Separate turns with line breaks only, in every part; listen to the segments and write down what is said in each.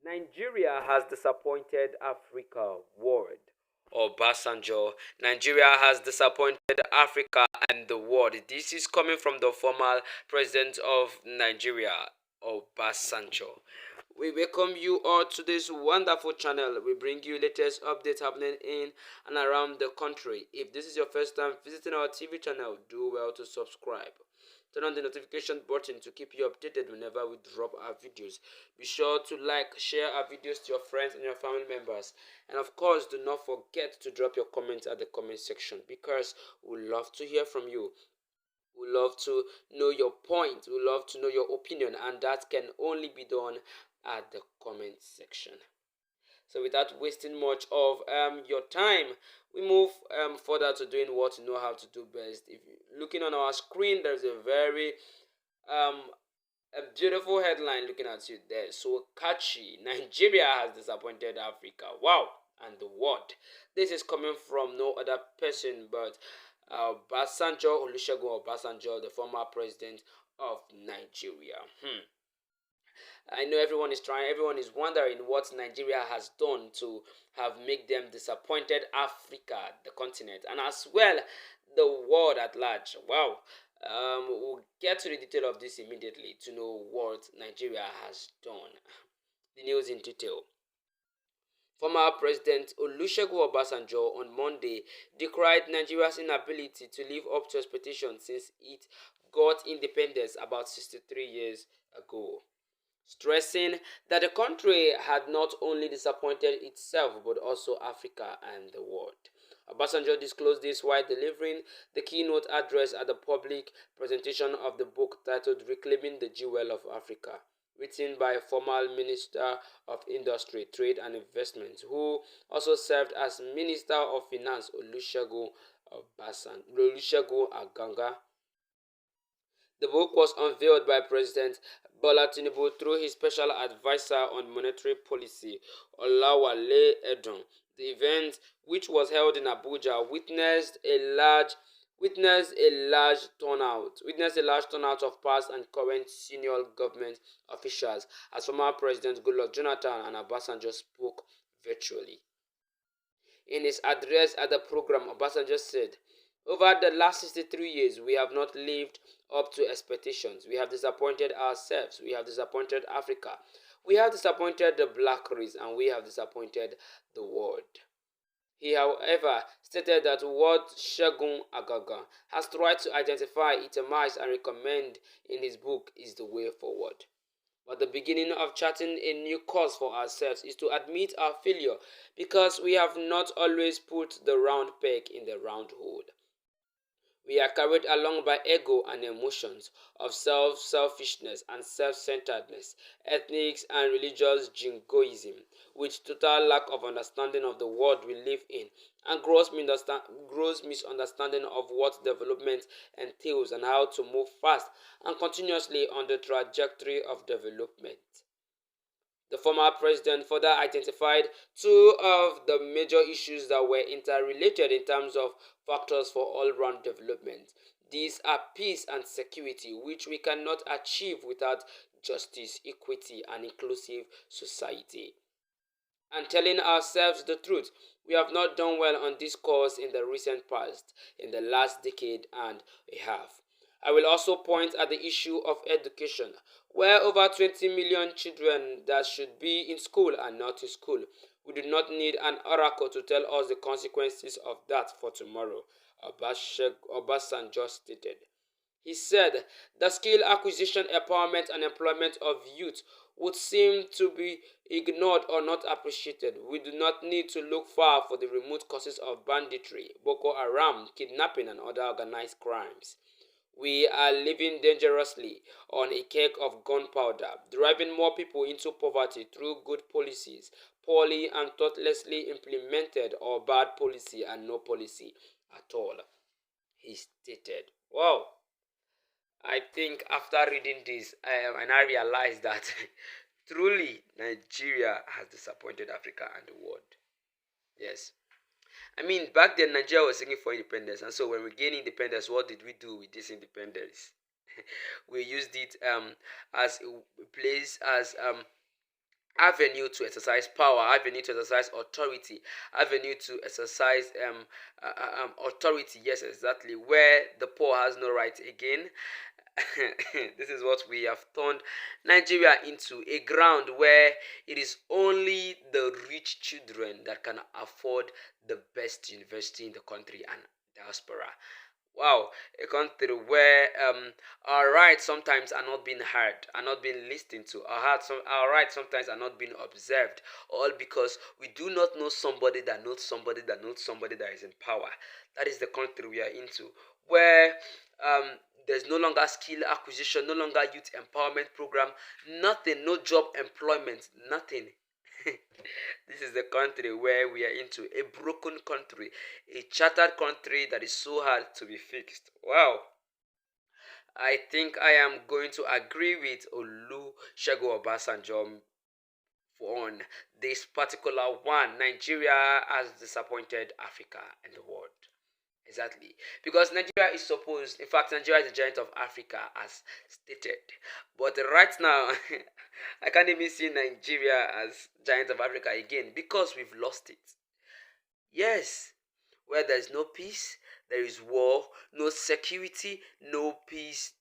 Nigeria has disappointed Africa, world. Obasanjo, Nigeria has disappointed Africa and the world. This is coming from the former president of Nigeria, Obasanjo. We welcome you all to this wonderful channel. We bring you latest updates happening in and around the country. If this is your first time visiting our TV channel, do well to subscribe. Turn on the notification button to keep you updated whenever we drop our videos. Be sure to like, share our videos to your friends and your family members. And of course, do not forget to drop your comments at the comment section because we love to hear from you. We love to know your point. We love to know your opinion, and that can only be done at the comment section. So without wasting much of your time, we move further to doing what you know how to do best. If you're looking on our screen, there's a very um, a beautiful headline looking at you there. So catchy. Nigeria has disappointed Africa. Wow. And the world. This is coming from no other person but Obasanjo, Olusegun Obasanjo, the former president of Nigeria. I know everyone is wondering what Nigeria has done to have made them disappointed Africa, the continent, and as well the world at large. Wow. We'll get to the detail of this immediately to know what Nigeria has done. The news in detail. Former President Olusegun Obasanjo on Monday decried Nigeria's inability to live up to expectations since it got independence about 63 years ago, stressing that the country had not only disappointed itself but also Africa and the world. Obasanjo disclosed this while delivering the keynote address at the public presentation of the book titled Reclaiming the Jewel of Africa, written by former Minister of Industry, Trade and Investment, who also served as Minister of Finance Olusegun Aganga. The book was unveiled by President Bola Tinubu through his special advisor on monetary policy, Olawale Edun. The event, which was held in Abuja, witnessed a large turnout of past and current senior government officials as former President Goodluck Jonathan and Obasanjo spoke virtually. In his address at the program, Obasanjo said, "Over the last 63 years, we have not lived up to expectations. We have disappointed ourselves. We have disappointed Africa. We have disappointed the black race, and we have disappointed the world." He, however, stated that what Segun Agaga has tried to identify, itemize, and recommend in his book is the way forward. But the beginning of charting a new course for ourselves is to admit our failure because we have not always put the round peg in the round hole. We are carried along by ego and emotions of selfishness and self-centeredness, ethnic and religious jingoism, with total lack of understanding of the world we live in, and gross misunderstanding of what development entails and how to move fast and continuously on the trajectory of development. The former president further identified two of the major issues that were interrelated in terms of factors for all-round development. These are peace and security, which we cannot achieve without justice, equity, and inclusive society. And telling ourselves the truth, we have not done well on this course in the recent past, in the last decade and a half. I will also point at the issue of education, where over 20 million children that should be in school are not in school. We do not need an oracle to tell us the consequences of that for tomorrow, Obasanjo stated. He said the skill acquisition, empowerment, and employment of youth would seem to be ignored or not appreciated. We do not need to look far for the remote causes of banditry, Boko Haram, kidnapping, and other organized crimes. We are living dangerously on a cake of gunpowder, driving more people into poverty through good policies, poorly and thoughtlessly implemented, or bad policy and no policy at all, he stated. Wow. I think after reading this, and I realized that truly Nigeria has disappointed Africa and the world. Yes. I mean, back then Nigeria was seeking for independence, and so when we gained independence, what did we do with this independence? We used it as a place as avenue to exercise power, avenue to exercise authority, avenue to exercise authority. Yes, exactly. Where the poor has no right again. This is what we have turned Nigeria into, a ground where it is only the rich children that can afford the best university in the country and diaspora. Wow, a country where our rights sometimes are not being heard, are not being listened to, our rights sometimes are not being observed, all because we do not know somebody that knows somebody that knows somebody that is in power. That is the country we are into, where there's no longer skill acquisition, no longer youth empowerment program, nothing, no job employment, nothing. This is the country where we are into, a broken country, a shattered country that is so hard to be fixed. Wow. I think I am going to agree with Olusegun Obasanjo on this particular one. Nigeria has disappointed Africa and the world. Exactly. Because Nigeria is supposed, in fact, Nigeria is the giant of Africa as stated. But right now, I can't even see Nigeria as giant of Africa again because we've lost it. Yes, where there is no peace, there is war, no security, no peace,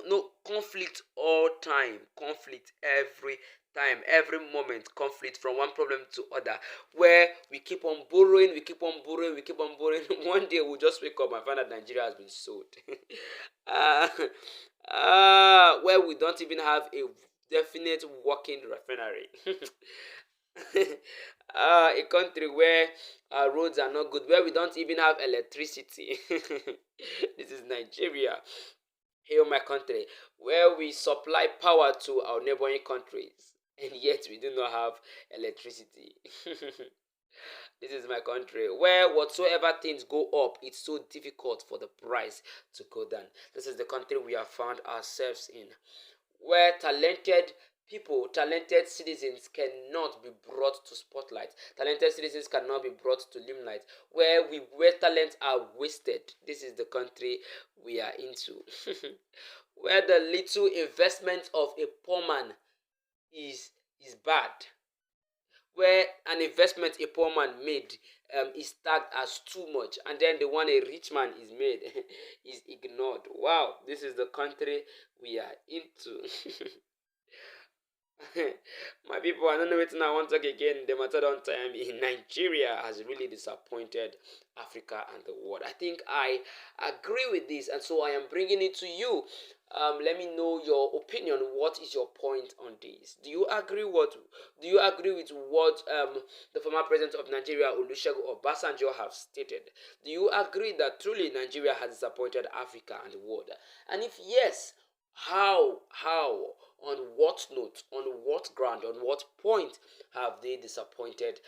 no conflict all time, conflict every time, every moment, conflict from one problem to other, where we keep on borrowing, we keep on borrowing, we keep on borrowing. One day we'll just wake up and find that Nigeria has been sold. uh, where we don't even have a definite working refinery. A country where roads are not good, where we don't even have electricity. This is Nigeria. Hail my country, where we supply power to our neighboring countries, and yet we do not have electricity. This is my country, where whatsoever things go up, it's so difficult for the price to go down. This is the country we have found ourselves in, where talented people, talented citizens cannot be brought to spotlight. Talented citizens cannot be brought to limelight. Where talents are wasted. This is the country we are into. Where the little investment of a poor man is bad. Where an investment a poor man made is tagged as too much, and then the one a rich man is made is ignored. Wow, this is the country we are into. My people, I don't know what I want to talk again. The matter on time in Nigeria has really disappointed Africa and the world. I think I agree with this, and so I am bringing it to you. Let me know your opinion. What is your point on this? Do you agree? Do you agree with what the former president of Nigeria, Olusegun Obasanjo, have stated? Do you agree that truly Nigeria has disappointed Africa and the world? And if yes, how, on what note, on what ground, on what point have they disappointed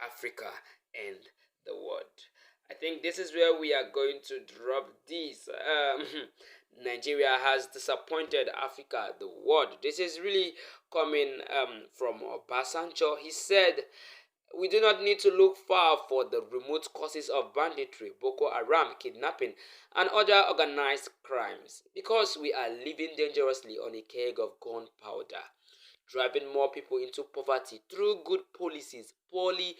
Africa and the world? I think this is where we are going to drop this. Nigeria has disappointed Africa, the world. This is really coming from Obasanjo. He said, we do not need to look far for the remote causes of banditry, Boko Haram, kidnapping, and other organized crimes, because we are living dangerously on a keg of gunpowder, driving more people into poverty through good policies, poorly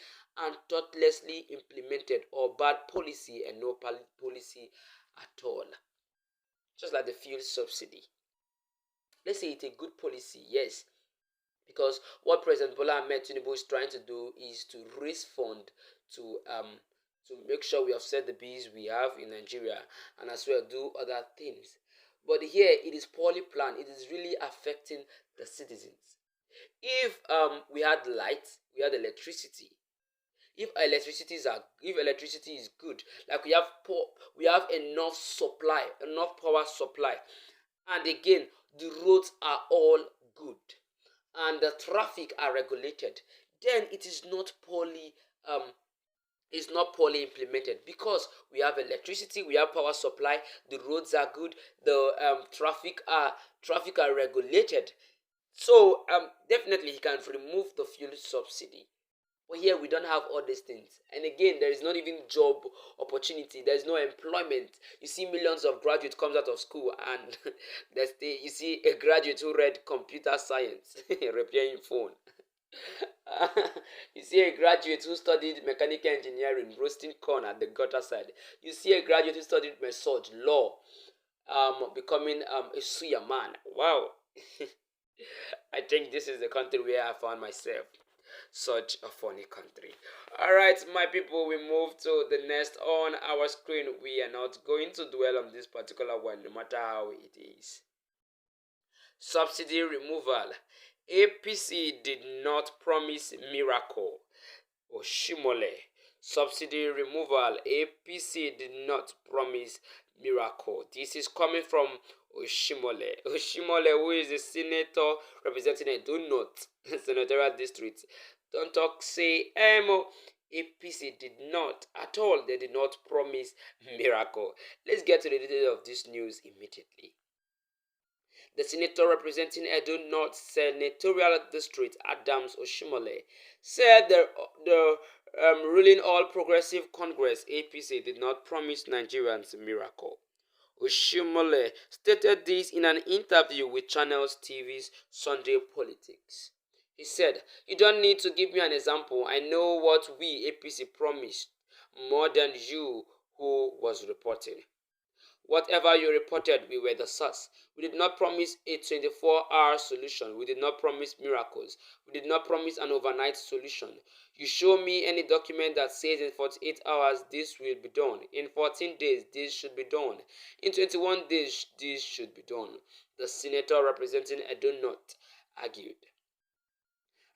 and thoughtlessly implemented, or bad policy and no policy at all. Just like the fuel subsidy. Let's say it's a good policy, yes, because what President Bola Ahmed Tinubu is trying to do is to raise fund to make sure we offset the bills we have in Nigeria, and as well do other things. But here it is poorly planned. It is really affecting the citizens. If we had light, we had electricity. If electricity is good, like we have enough supply, enough power supply, and again the roads are all good, and the traffic are regulated, then it is not poorly implemented, because we have electricity, we have power supply, the roads are good, the traffic are regulated. So definitely he can remove the fuel subsidy. But here we don't have all these things. And again, there is not even job opportunity. There is no employment. You see millions of graduates comes out of school and you see a graduate who read computer science repairing phone. You see a graduate who studied mechanical engineering roasting corn at the gutter side. You see a graduate who studied massage law becoming a suya man. Wow. I think this is the country where I found myself. Such a funny country. Alright, my people, we move to the next on our screen. We are not going to dwell on this particular one, no matter how it is. Subsidy removal. APC did not promise miracle. Oshimole. Subsidy removal. APC did not promise miracle. This is coming from Oshimole. Oshimole, who is the senator representing Edo North senatorial district. Don't talk say APC did not at all. They did not promise miracle. Let's get to the details of this news immediately. The senator representing Edo North Senatorial District, Adams Oshimole, said the ruling All Progressive Congress (APC) did not promise Nigerians a miracle. Oshimole stated this in an interview with Channels TV's Sunday Politics. He said, "You don't need to give me an example. I know what we APC promised more than you who was reporting. Whatever you reported, we were the source. We did not promise a 24-hour solution. We did not promise miracles. We did not promise an overnight solution. You show me any document that says in 48 hours this will be done. In 14 days this should be done. In 21 days this should be done," the senator representing Edo North argued.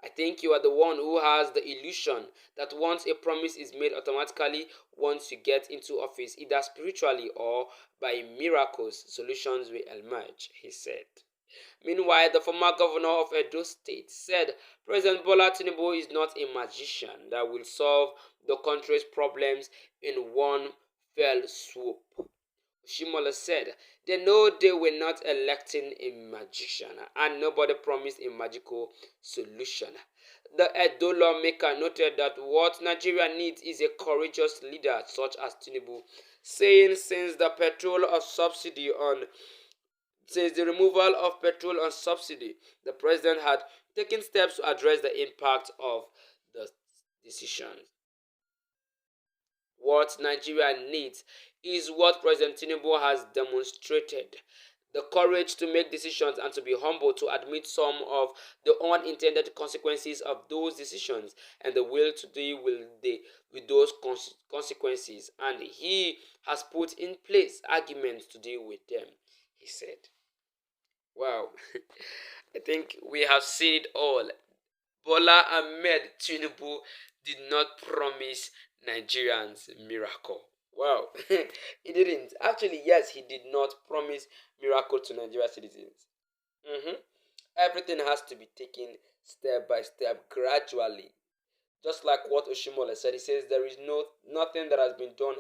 "I think you are the one who has the illusion that once a promise is made automatically, once you get into office, either spiritually or by miracles, solutions will emerge," he said. Meanwhile, the former governor of Edo State said President Bola Tinubu is not a magician that will solve the country's problems in one fell swoop. Shimola said they know they were not electing a magician and nobody promised a magical solution. The Edo lawmaker noted that what Nigeria needs is a courageous leader such as Tinubu, saying since the removal of petrol on subsidy, the president had taken steps to address the impact of the decision. What Nigeria needs is what President Tinubu has demonstrated: the courage to make decisions and to be humble to admit some of the unintended consequences of those decisions, and the will to deal with those consequences. And he has put in place arguments to deal with them, he said. Wow. I think we have seen it all. Bola Ahmed Tinubu did not promise Nigerians miracle. Wow. He didn't. Actually, yes, he did not promise miracle to Nigerian citizens. hmm Everything has to be taken step by step, gradually. Just like what Oshimola said, he says there is nothing that has been done.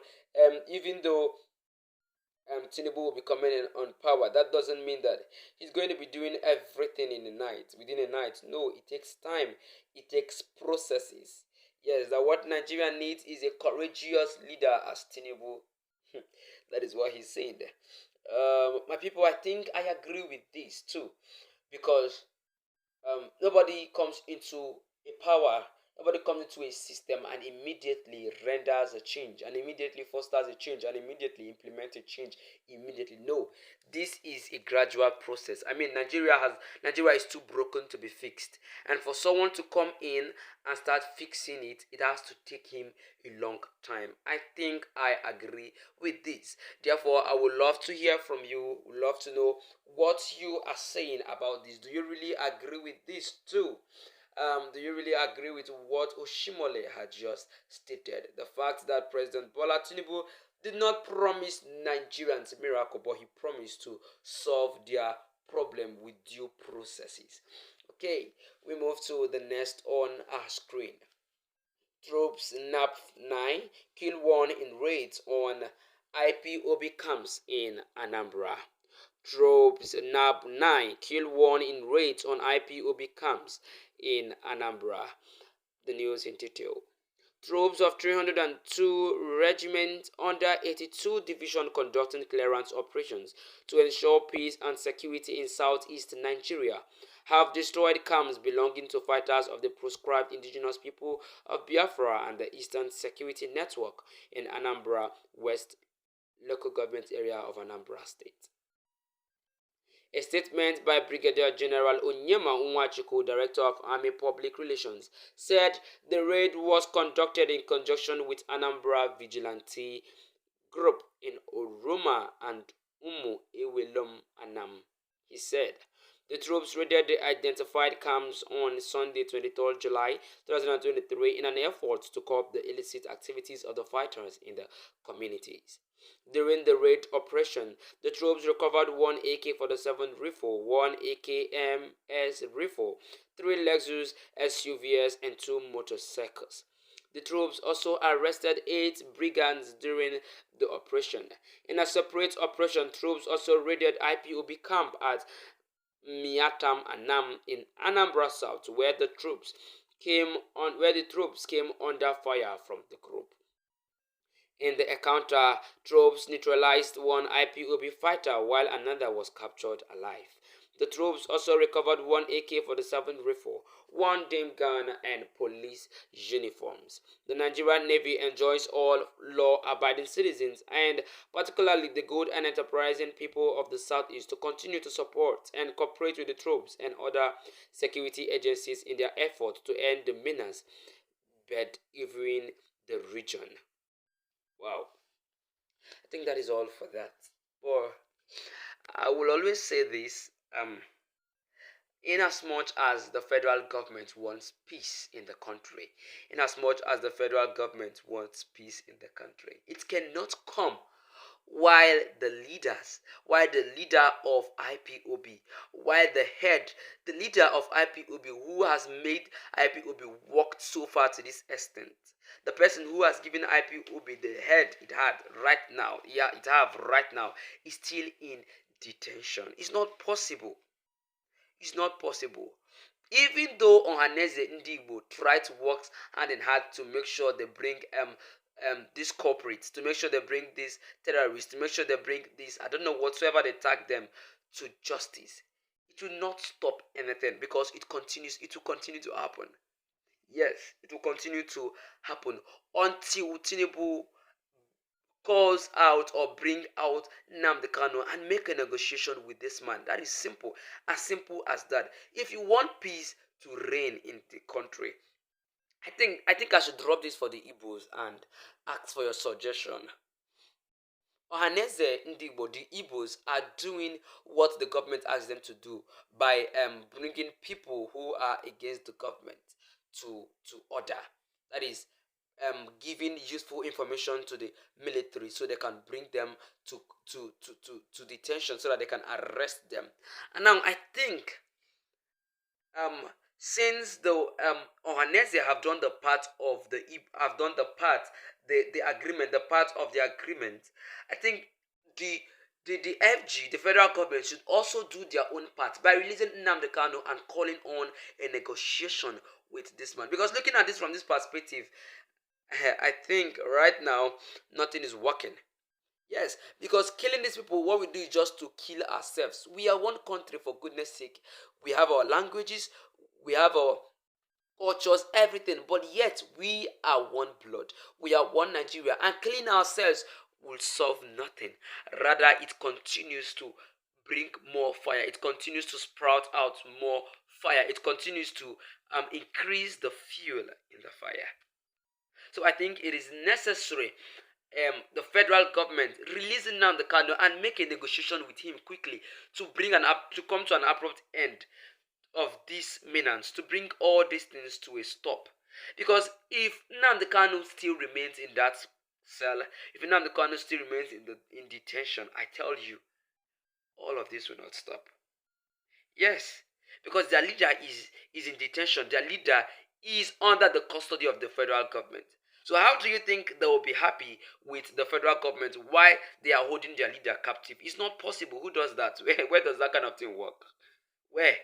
Even though Tinubu will be coming in on power, that doesn't mean that he's going to be doing everything in a night, within a night. No, it takes time. It takes processes. Yes, that what Nigeria needs is a courageous leader as Tinubu. That is what he's saying there. My people, I think I agree with this too, because nobody comes into a power, nobody comes into a system and immediately renders a change, and immediately fosters a change, and immediately implements a change immediately. No, this is a gradual process. I mean, Nigeria is too broken to be fixed, and for someone to come in and start fixing it, it has to take him a long time. I think I agree with this. Therefore, I would love to hear from you. Would love to know what you are saying about this. Do you really agree with this too? Do you really agree with what Oshimole had just stated? The fact that President Bola Tinubu did not promise Nigerians a miracle, but he promised to solve their problem with due processes. Okay, we move to the next on our screen. Troops nab 9 kill one in raids on IPOB camps in Anambra. Troops nab 9 kill one in raids on IPOB camps in Anambra. The news in detail. Troops of 302 Regiment under 82 Division conducting clearance operations to ensure peace and security in southeast Nigeria have destroyed camps belonging to fighters of the proscribed indigenous people of Biafra and the Eastern Security Network in Anambra West local government area of Anambra State. A statement by Brigadier General Onyema Nwachukwu, Director of Army Public Relations, said the raid was conducted in conjunction with Anambra Vigilante Group in Oroma and Umu Ewelum Anam. He said the troops raided the identified camps on Sunday, 23rd July 2023 in an effort to curb the illicit activities of the fighters in the communities. During the raid operation, the troops recovered one AK-47 rifle, one AKMS rifle, three Lexus SUVs, and two motorcycles. The troops also arrested 8 brigands during the operation. In a separate operation, troops also raided IPOB camp at Miatam Anam in Anambra South, where the troops came under fire from the group. In the encounter, troops neutralized one IPOB fighter while another was captured alive. The troops also recovered one AK-47 rifle, one dame gun, and police uniforms. The Nigerian Navy enjoins all law-abiding citizens, and particularly the good and enterprising people of the Southeast, to continue to support and cooperate with the troops and other security agencies in their effort to end the menace bedeving the region. Wow. I think that is all for that. But I will always say this, in as much as the federal government wants peace in the country, in as much as the federal government wants peace in the country, it cannot come while the leader of IPOB, while the leader of IPOB who has made IPOB work so far to this extent, the person who has given IPOB the head it had right now, is still in detention. It's not possible. It's not possible. Even though Ohaneze Ndigbo try to work hand in hand to make sure they bring these corporates, to make sure they bring these terrorists, to make sure they bring this, I don't know, whatsoever they tag them, to justice, it will not stop anything because it will continue to happen. Yes, it will continue to happen until Tinubu calls out or bring out Nnamdi Kanu and make a negotiation with this man. That is simple as that. If you want peace to reign in the country, I think I should drop this for the Igbos and ask for your suggestion. Ohaneze Ndigbo, the Igbos are doing what the government asks them to do by bringing people who are against the government to order. That is, giving useful information to the military so they can bring them to detention so that they can arrest them. And now I think since the Ohanese have done the part of the agreement, the part of the agreement, I think the FG, the federal government, should also do their own part by releasing Nnamdi Kanu and calling on a negotiation with this man. Because looking at this from this perspective, I think right now nothing is working. Yes, because killing these people, what we do is just to kill ourselves. We are one country, for goodness sake. We have our languages, we have our cultures, everything, but yet we are one blood. We are one Nigeria, and killing ourselves will solve nothing. Rather, it continues to bring more fire. It continues to sprout out more fire. It continues to increase the fuel in the fire. So I think it is necessary the federal government releasing Nnamdi Kanu and make a negotiation with him quickly to come to an abrupt end of this menace, to bring all these things to a stop. Because if Nnamdi Kanu still remains in that cell, if Nnamdi Kanu still remains in detention, I tell you, all of this will not stop. Yes, because their leader is in detention. Their leader is under the custody of the federal government. So how do you think they will be happy with the federal government while they are holding their leader captive? It's not possible. Who does that? Where does that kind of thing work? Where?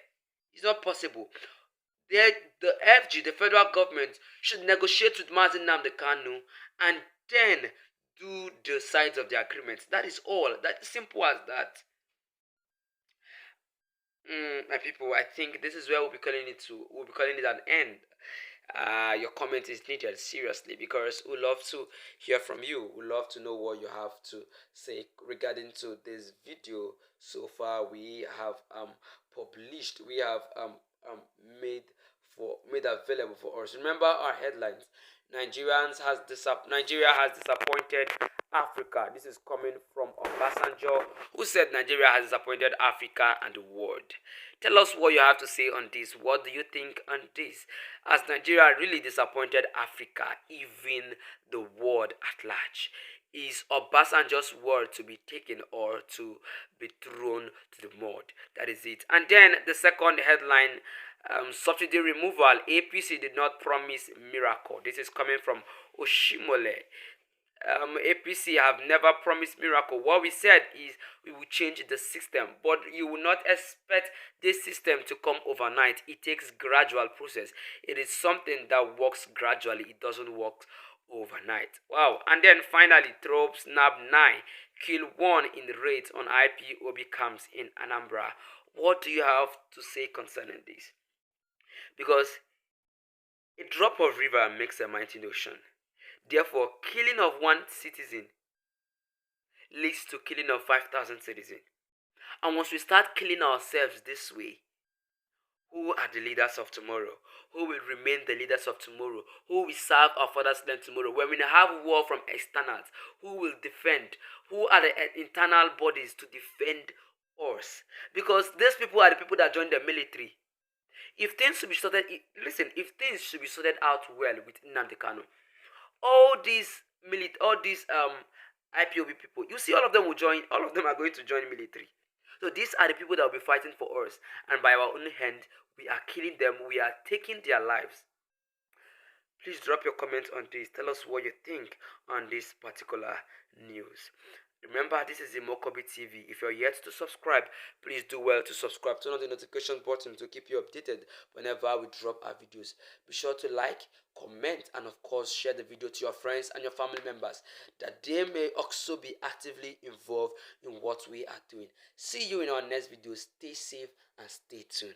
It's not possible. The FG, the federal government, should negotiate with Nnamdi Kanu and then do the sides of the agreement. That is all. That's simple as that. My people, I think this is where we'll be calling it an end. Your comment is needed seriously because we love to hear from you. We love to know what you have to say regarding to this video. So far, we have published, we have um made made available for us. Remember our headlines. Nigeria has disappointed Africa. This is coming from Obasanjo, who said Nigeria has disappointed Africa and the world. Tell us what you have to say on this. What do you think on this? Has Nigeria really disappointed Africa, even the world at large? Is Obasanjo's word to be taken or to be thrown to the mud? That is it. And then the second headline, subsidy removal. APC did not promise miracle. This is coming from Oshimole. APC have never promised miracle. What we said is we will change the system, but you will not expect this system to come overnight. It takes gradual process. It is something that works gradually. It doesn't work overnight. Wow. And then finally, tropes nab 9, kill 1 in raids on IPOB camps in Anambra. What do you have to say concerning this? Because a drop of river makes a mighty ocean. Therefore, killing of one citizen leads to killing of 5,000 citizens. And once we start killing ourselves this way, who are the leaders of tomorrow? Who will remain the leaders of tomorrow? Who will serve our father's land tomorrow? When we have war from externals, who will defend? Who are the internal bodies to defend us? Because these people are the people that join the military. If things should be sorted, if things should be sorted out well with Nnamdi Kanu, all these IPOB people, you see, all of them are going to join military. So these are the people that will be fighting for us, and by our own hand, we are killing them, we are taking their lives. Please drop your comments on this. Tell us what you think on this particular news. Remember, this is Imokobi TV. If you're yet to subscribe, please do well to subscribe. Turn on the notification button to keep you updated whenever we drop our videos. Be sure to like, comment, and of course, share the video to your friends and your family members that they may also be actively involved in what we are doing. See you in our next video. Stay safe and stay tuned.